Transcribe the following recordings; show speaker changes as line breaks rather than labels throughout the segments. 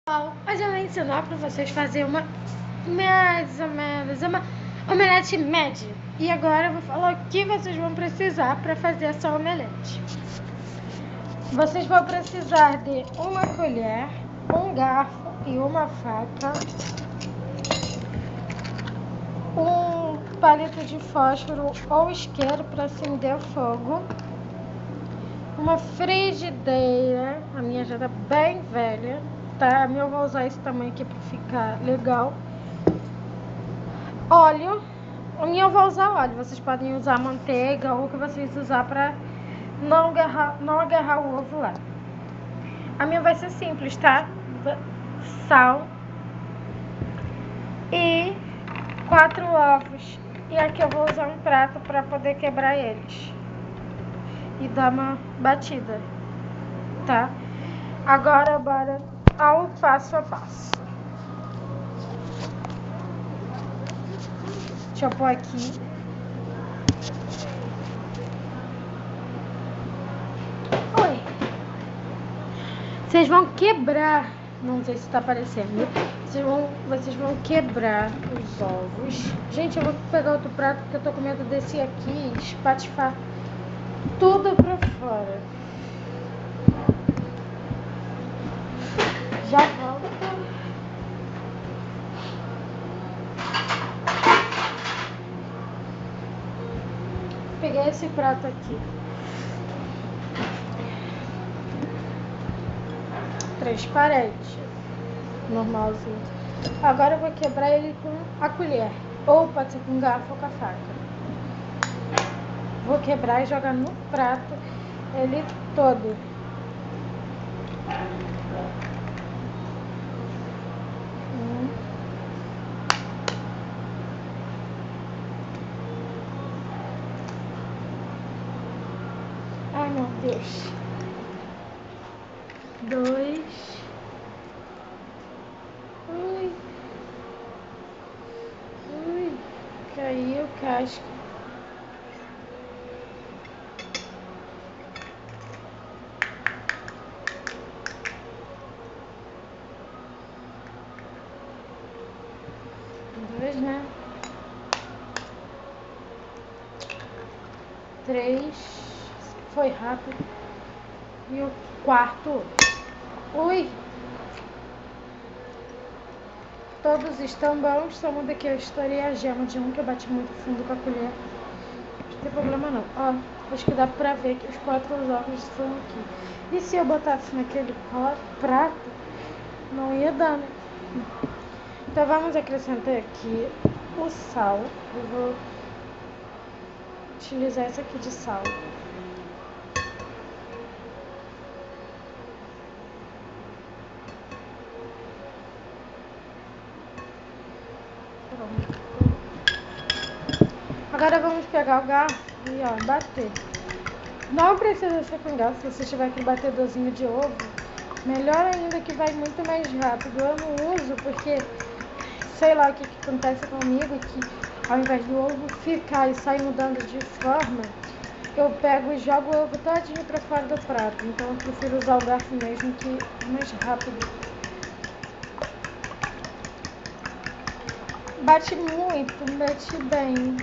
Bom, hoje eu vou ensinar para vocês fazer uma mais ou menos uma omelete média. E agora eu vou falar o que vocês vão precisar para fazer essa omelete. Vocês vão precisar de uma colher, um garfo e uma faca, um palito de fósforo ou isqueiro para acender o fogo, uma frigideira, a minha já tá bem velha, tá? A minha eu vou usar esse tamanho aqui para ficar legal. Óleo, a minha eu vou usar óleo, vocês podem usar manteiga ou o que vocês usar para não agarrar o ovo lá. A minha vai ser simples, tá? Sal e 4 ovos. E aqui eu vou usar um prato para poder quebrar eles e dar uma batida, tá? Agora bora ao passo a passo. Deixa eu pôr aqui. Oi. Vocês vão quebrar, não sei se tá aparecendo. Vocês vão quebrar os ovos. Gente, eu vou pegar outro prato porque eu tô com medo desse aqui e espatifar tudo pra fora. Já volto. Peguei esse prato aqui. Transparente. Normalzinho. Agora eu vou quebrar ele com a colher. Ou pode ser com garfo ou com a faca. Vou quebrar e jogar no prato ele todo. Ai, meu Deus. 2. Ui, caiu casca. Dois, né? 3. Foi rápido. E o quarto. Ui! Todos estão bons, só muda que eu estourei a gema de um que eu bati muito fundo com a colher. Não tem problema não. Ó, acho que dá pra ver que os 4 ovos estão aqui. E se eu botasse naquele prato, não ia dar, né? Então vamos acrescentar aqui o sal. Eu vou utilizar essa aqui de sal. Agora vamos pegar o garfo e ó, bater. Não precisa ser com garfo, se você tiver aquele batedorzinho de ovo, melhor ainda, que vai muito mais rápido. Eu não uso porque sei lá o que acontece comigo, que ao invés do ovo ficar e sair mudando de forma, eu pego e jogo o ovo todinho pra fora do prato. Então eu prefiro usar o garfo mesmo, que é mais rápido. Bate muito, bate bem.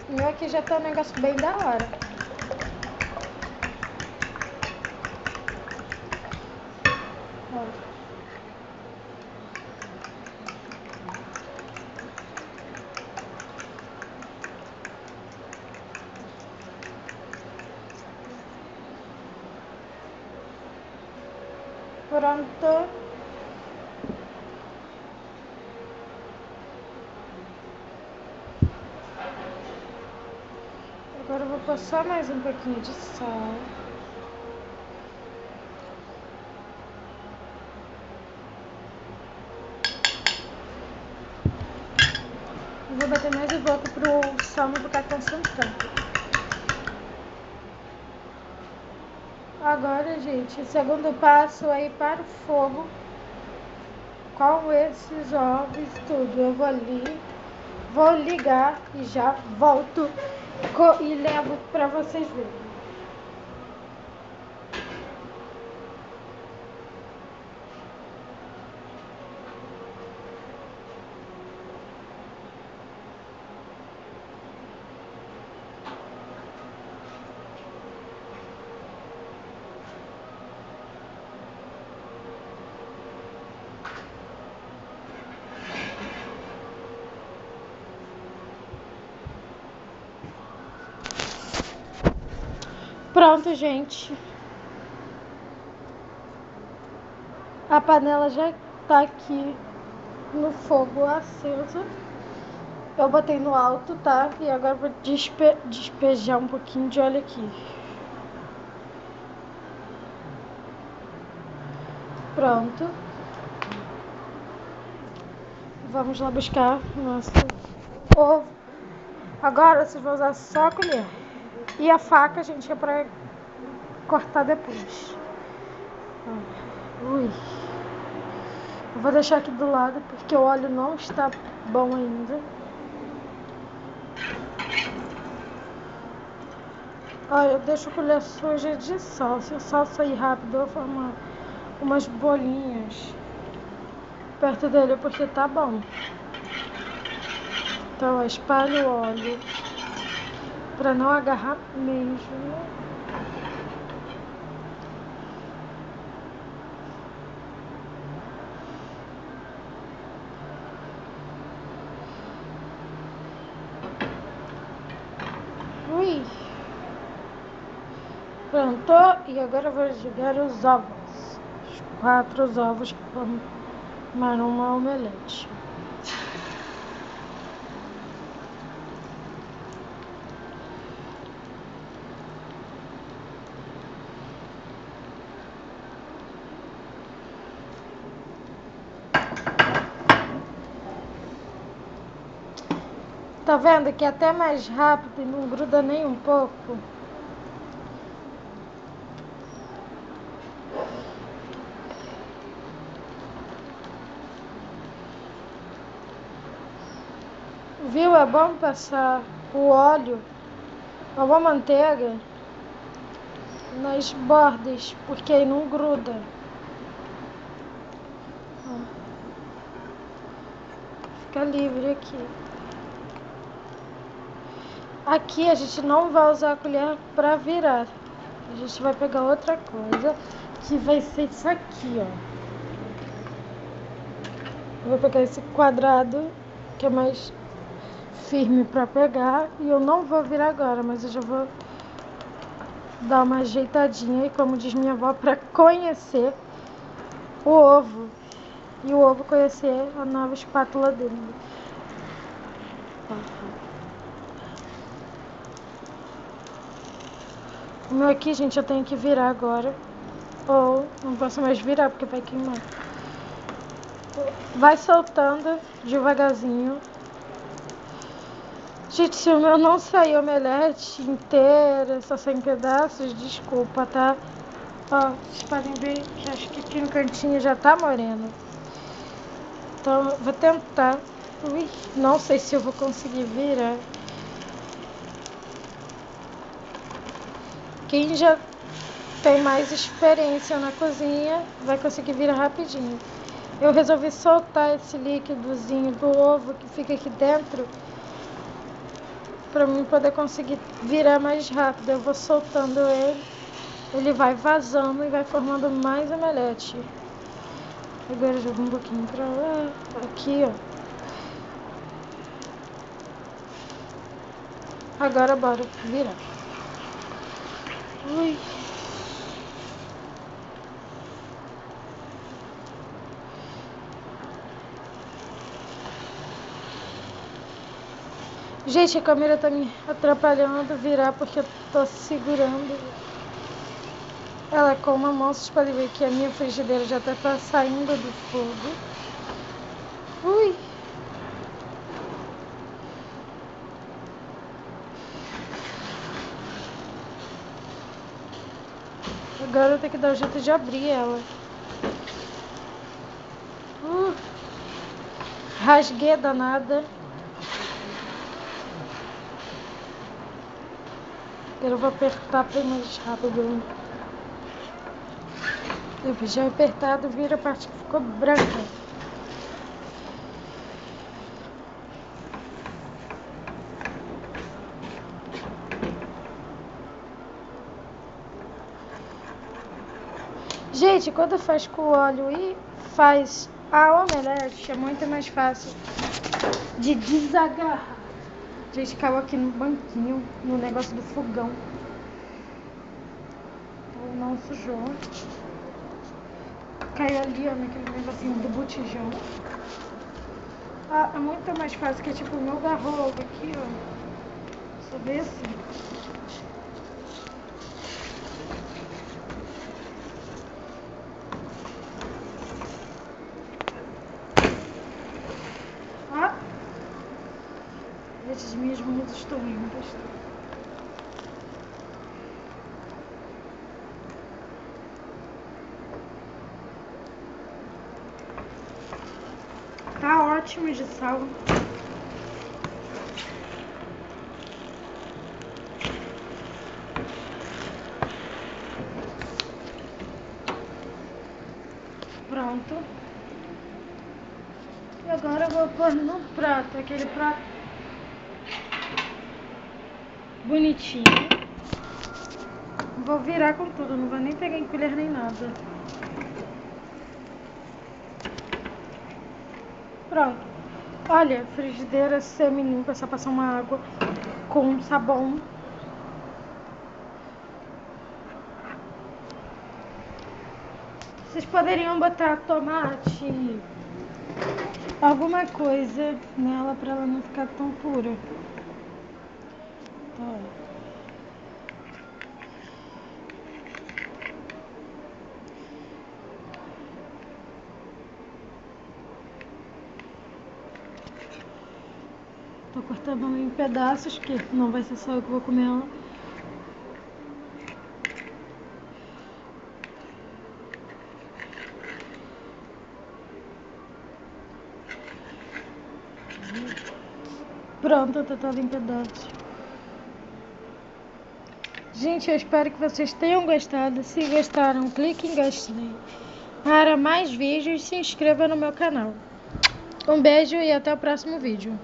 O meu aqui já tá um negócio bem da hora. Ó. Pronto. Agora eu vou pôr só mais um pouquinho de sal. Vou bater mais um pouco pro sal não ficar concentrado. Agora, gente, o segundo passo é ir para o fogo com esses ovos tudo. Eu vou ali, vou ligar e já volto e levo para vocês verem. Pronto, gente. A panela já tá aqui no fogo acesa. Eu botei no alto, tá? E agora vou despejar um pouquinho de óleo aqui. Pronto. Vamos lá buscar o nosso ovo. Agora vocês vão usar só a colher. E a faca, gente, é pra cortar depois. Ui. Eu vou deixar aqui do lado porque o óleo não está bom ainda. Olha, eu deixo a colher suja de sal. Se o sal sair rápido, eu formo umas bolinhas perto dele porque tá bom. Então, eu espalho o óleo pra não agarrar mesmo. Ui. Pronto, e agora eu vou jogar os ovos. Os 4 ovos para formar uma omelete. Tá vendo que é até mais rápido e não gruda nem um pouco? Viu? É bom passar o óleo ou a manteiga nas bordas, porque aí não gruda. Fica livre aqui. Aqui a gente não vai usar a colher para virar. A gente vai pegar outra coisa, que vai ser isso aqui, ó. Eu vou pegar esse quadrado, que é mais firme para pegar, e eu não vou virar agora, mas eu já vou dar uma ajeitadinha, e como diz minha avó, para conhecer o ovo, e o ovo conhecer a nova espátula dele. O meu aqui, gente, eu tenho que virar agora, ou não posso mais virar porque vai queimar. Vai soltando devagarzinho. Gente, se o meu não sair omelete inteira, só sem pedaços, desculpa, tá? Ó, vocês podem ver que acho que aqui no cantinho já tá moreno. Então, eu vou tentar. Ui, não sei se eu vou conseguir virar. Quem já tem mais experiência na cozinha vai conseguir virar rapidinho. Eu resolvi soltar esse líquidozinho do ovo que fica aqui dentro para mim poder conseguir virar mais rápido. Eu vou soltando ele vai vazando e vai formando mais omelete. Agora eu jogo um pouquinho pra lá, aqui, ó. Agora bora virar. Ui. Gente, a câmera tá me atrapalhando virar porque eu tô segurando ela com uma mão. Vocês podem ver que a minha frigideira já tá saindo do fogo. Ui! Agora eu tenho que dar um jeito de abrir ela. Rasguei a danada. Eu vou apertar bem mais rápido. Depois de apertado, vira a parte que ficou branca. Gente, quando faz com óleo e faz a omelete, é muito mais fácil de desagarrar. Gente, caiu aqui no banquinho, no negócio do fogão. não sujou. Caiu ali, ó, naquele negocinho do botijão. Ah, é muito mais fácil que tipo o meu garrobo aqui, ó. Só ver assim. Ah! As minhas mãos estão limpas. Tá ótimo de sal. Pronto. E agora eu vou pôr no prato, aquele prato bonitinho. Vou virar com tudo, não vou nem pegar em colher nem nada. Pronto. Olha, frigideira semi-limpa, só passar uma água com sabão. Vocês poderiam botar tomate, alguma coisa nela pra ela não ficar tão pura. Tá. Tô cortando ela em pedaços, que não vai ser só eu que vou comer ela. Pronto, tá toda em pedaços. Gente, eu espero que vocês tenham gostado. Se gostaram, clique em gostei. Para mais vídeos, se inscreva no meu canal. Um beijo e até o próximo vídeo.